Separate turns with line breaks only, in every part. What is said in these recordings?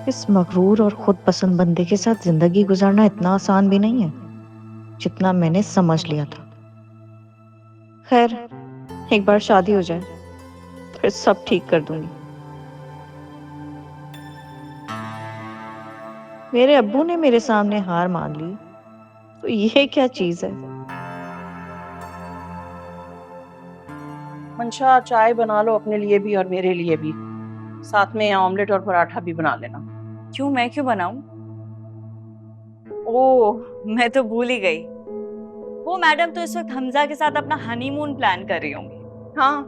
इस मगरूर और खुद पसंद बंदे के साथ जिंदगी गुजारना इतना आसान भी नहीं है जितना मैंने समझ लिया था। खैर, एक बार शादी हो जाए फिर सब ठीक कर दूंगी। मेरे अब्बू ने मेरे सामने हार मान ली तो ये क्या चीज है।
मंशा, चाय बना लो अपने लिए भी और मेरे लिए भी। साथ में ऑमलेट और पराठा भी बना लेना।
क्यों, मैं क्यों बनाऊं? ओह, मैं तो भूल ही गई। वो मैडम तो इस वक्त हमजा के साथ अपना हनीमून प्लान कर रही होंगी।
हाँ,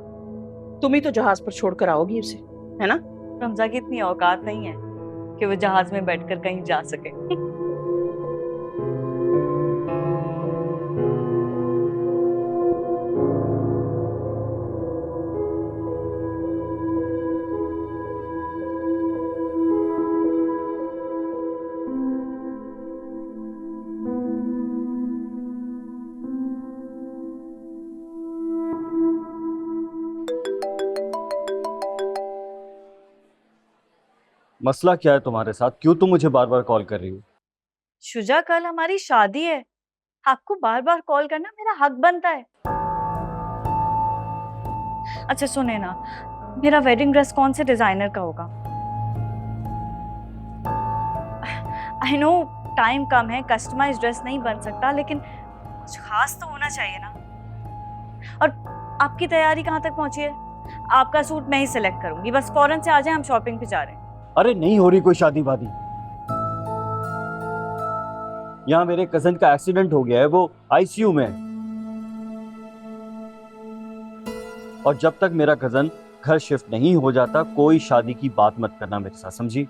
तुम ही तो जहाज पर छोड़कर आओगी उसे, है ना?
हमजा की इतनी औकात नहीं है कि वो जहाज में बैठकर कहीं जा सके।
मसला क्या है तुम्हारे साथ? क्यों तुम मुझे बार बार कॉल कर रही हो?
शुजा, कल हमारी शादी है। आपको बार बार कॉल करना मेरा हक बनता है। अच्छा सुने ना, मेरा वेडिंग ड्रेस कौन से डिजाइनर का होगा? आई नो टाइम कम है, कस्टमाइज ड्रेस नहीं बन सकता, लेकिन कुछ खास तो होना चाहिए ना। और आपकी तैयारी कहाँ तक पहुंची है? आपका सूट मैं ही सिलेक्ट करूंगी, बस फौरन से आ जाए, हम शॉपिंग पे जा रहे हैं।
अरे नहीं हो रही कोई शादी वादी। यहाँ मेरे कजन का एक्सीडेंट हो गया है, वो आईसीयू में है। और जब तक मेरा कजन घर शिफ्ट नहीं हो जाता कोई शादी की बात मत करना मेरे साथ, समझी?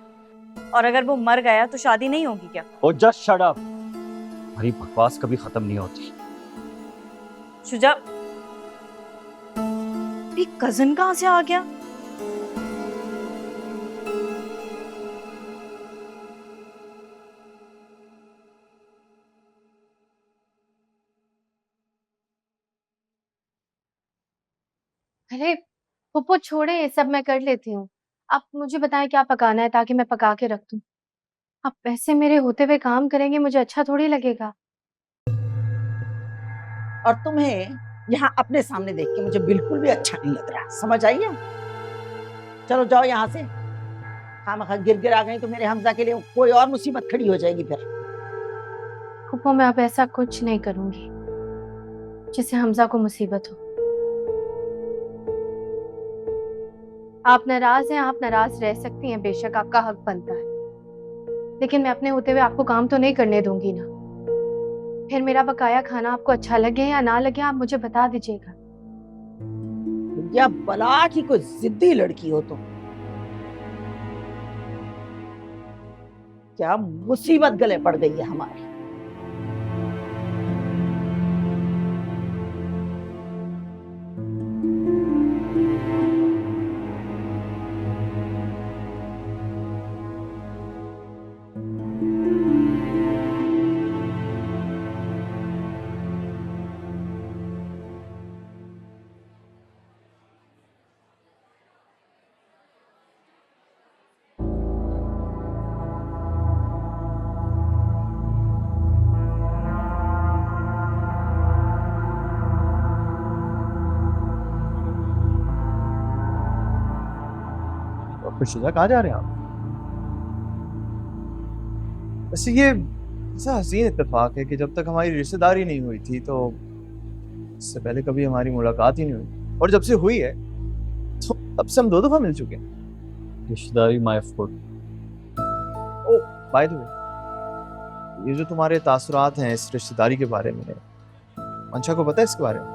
और अगर वो मर गया तो शादी नहीं होगी क्या?
और जस्ट शट अप। हमारी बकवास कभी खत्म नहीं होती।
शुजा, एक कजन कहाँ से आ गया?
अरे पुप्पो छोड़े, ये सब मैं कर लेती हूँ। आप मुझे बताएं क्या पकाना है ताकि मैं पका के रख दूँ। आप ऐसे मेरे होते हुए काम करेंगे, मुझे अच्छा थोड़ी लगेगा।
और तुम्हें यहाँ अपने सामने देख के मुझे बिल्कुल भी अच्छा नहीं लग रहा, समझ आई है? चलो जाओ यहाँ से। खामखा गिर गिर आ गई तो मेरे हमजा के लिए कोई और मुसीबत खड़ी हो जाएगी फिर।
पुप्पो मैं अब ऐसा कुछ नहीं करूंगी जिससे हमजा को मुसीबत हो। आप नाराज हैं, आप नाराज रह सकती हैं, बेशक आपका हक बनता है, लेकिन मैं अपने होते हुए आपको काम तो नहीं करने दूंगी ना। फिर मेरा बकाया खाना आपको अच्छा लगे या ना लगे, आप मुझे बता दीजिएगा।
या बला की कोई जिद्दी लड़की हो तुम। क्या मुसीबत गले पड़ गई है हमारी।
फिर शुजा, कहाँ जा रहे हैं आप? वैसे ये ऐसा हसीन इत्तेफाक है कि जब तक हमारी रिश्तेदारी नहीं हुई थी तो इससे पहले कभी हमारी मुलाकात ही नहीं हुई, और जब से हुई है तो तब से हम दो दफा मिल चुके हैं।
रिश्तेदारी my foot.
Oh by the way, ये जो तुम्हारे तासुरात हैं इस रिश्तेदारी के बारे में, मंशा को पता है इसके बारे में?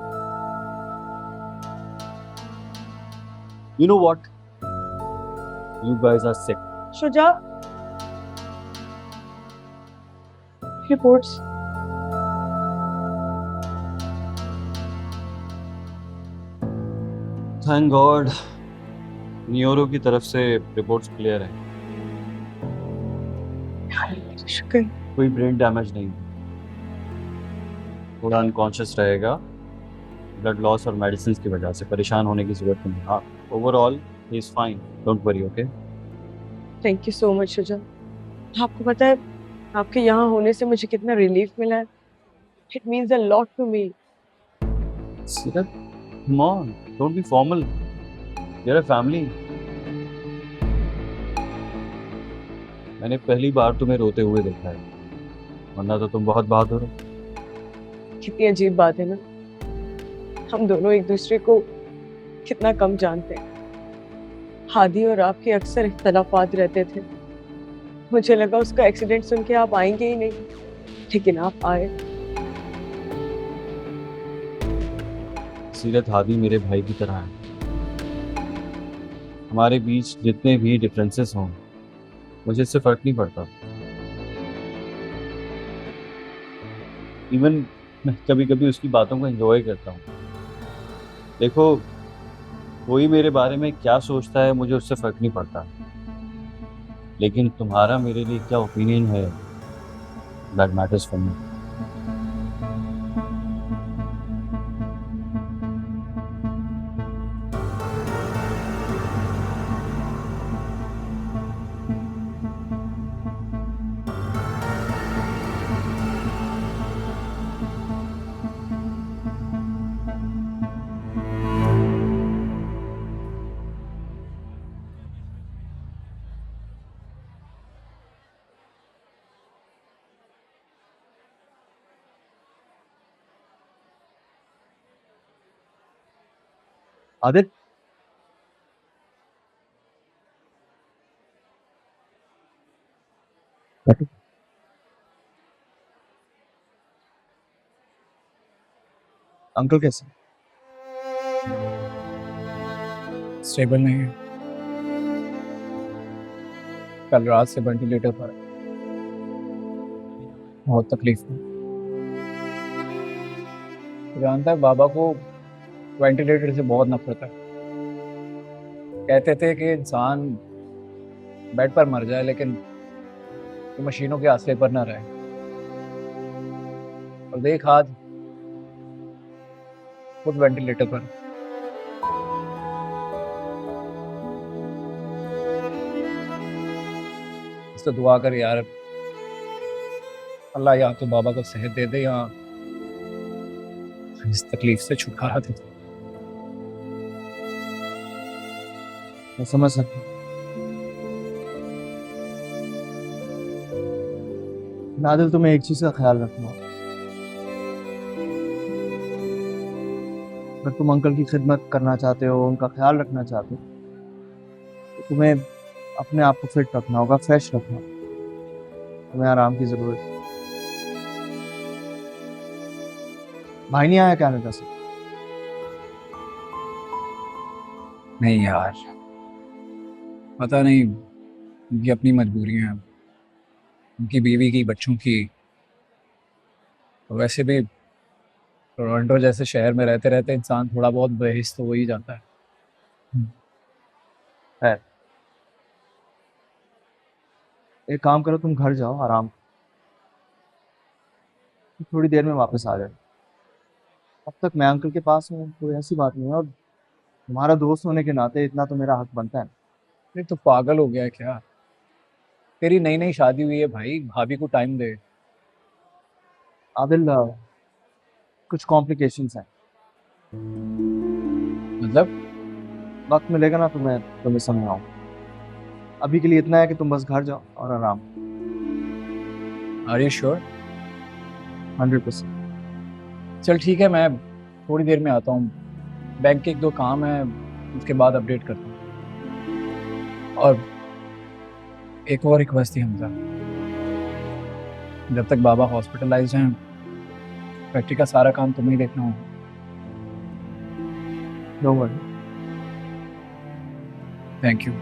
You know what, you guys are sick.
Shuja, reports.
Thank God, neuro की तरफ से रिपोर्ट्स क्लियर है।
शुक्र।
कोई ब्रेन डैमेज नहीं, थोड़ा अनकॉन्शियस रहेगा, ब्लड लॉस और मेडिसिन की वजह से। परेशान होने की जरूरत नहीं। हाँ, overall he is fine, don't worry, okay?
Thank you so much Shuja. आपको पता है आपके यहाँ होने से मुझे कितना रिलीफ मिला है। It means a lot to me.
Seerat, come on, don't be formal. You're a family. मैंने पहली बार तुम्हें रोते हुए देखा है, वरना तो तुम बहुत बहादुर हो।
कितनी अजीब बात है ना, हम दोनों एक दूसरे को कितना कम जानते हैं। हादी और आपके अक्सर इख्तलाफात रहते थे। मुझे लगा उसका एक्सीडेंट सुन के आप आएंगे ही नहीं, लेकिन आप आए।
सीरत, हादी मेरे भाई की तरह है। हमारे बीच जितने भी डिफरेंसेस हों, मुझे इससे फर्क नहीं पड़ता। इवन मैं कभी कभी उसकी बातों को एंजॉय करता हूँ। देखो, कोई मेरे बारे में क्या सोचता है मुझे उससे फर्क नहीं पड़ता, लेकिन तुम्हारा मेरे लिए क्या ओपिनियन है, that matters for me.
Adil, uncle कैसे?
स्टेबल नहीं है, कल रात से वेंटिलेटर पर है। बहुत तकलीफ है। तो जानता है, बाबा को वेंटिलेटर से बहुत नफरत है। कहते थे कि इंसान बेड पर मर जाए लेकिन वो मशीनों के आसरे पर ना रहे। और देख आज खुद वेंटिलेटर पर। तो दुआ कर यार, अल्लाह या तो बाबा को सेहत दे दे या इस तकलीफ से छुटकारा दे दे।
मैं समझ सकता हूँ। नादिल, तुम्हें एक चीज का ख्याल रखना होगा। अगर तुम अंकल की खिदमत करना चाहते हो, उनका ख्याल रखना चाहते हो, तो तुम्हें अपने आप को फिट रखना होगा, फ्रेश रखना होगा। तुम्हें आराम की जरूरत है। भाई नहीं आया कनाडा से?
नहीं यार, पता नहीं, उनकी अपनी मजबूरियां हैं, उनकी बीवी की, बच्चों की। वैसे भी टोरंटो जैसे शहर में रहते रहते इंसान थोड़ा बहुत बहिस तो हो ही जाता है।
एक काम करो, तुम घर जाओ, आराम करो। थोड़ी देर में वापस आ जाए। अब तक मैं अंकल के पास हूँ, कोई ऐसी बात नहीं है। और तुम्हारा दोस्त होने के नाते इतना तो मेरा हक बनता है।
अरे तो पागल हो गया है क्या? तेरी नई नई शादी हुई है भाई, भाभी को टाइम दे।
आदिल, कुछ कॉम्प्लिकेशंस हैं।
मतलब
वक्त मिलेगा ना तो मैं तुम्हें समझाऊँ। अभी के लिए इतना है कि तुम बस घर जाओ और आराम।
Are you sure?
100%।
चल ठीक है, मैं थोड़ी देर में आता हूँ। बैंक के एक दो काम है, उसके बाद अपडेट करता हूँ। और एक और रिक्वेस्ट थी हमजा, जब तक बाबा हॉस्पिटलाइज्ड हैं, फैक्ट्री का सारा काम तुम्हें ही देखना होगा।
Don't worry.
Thank you.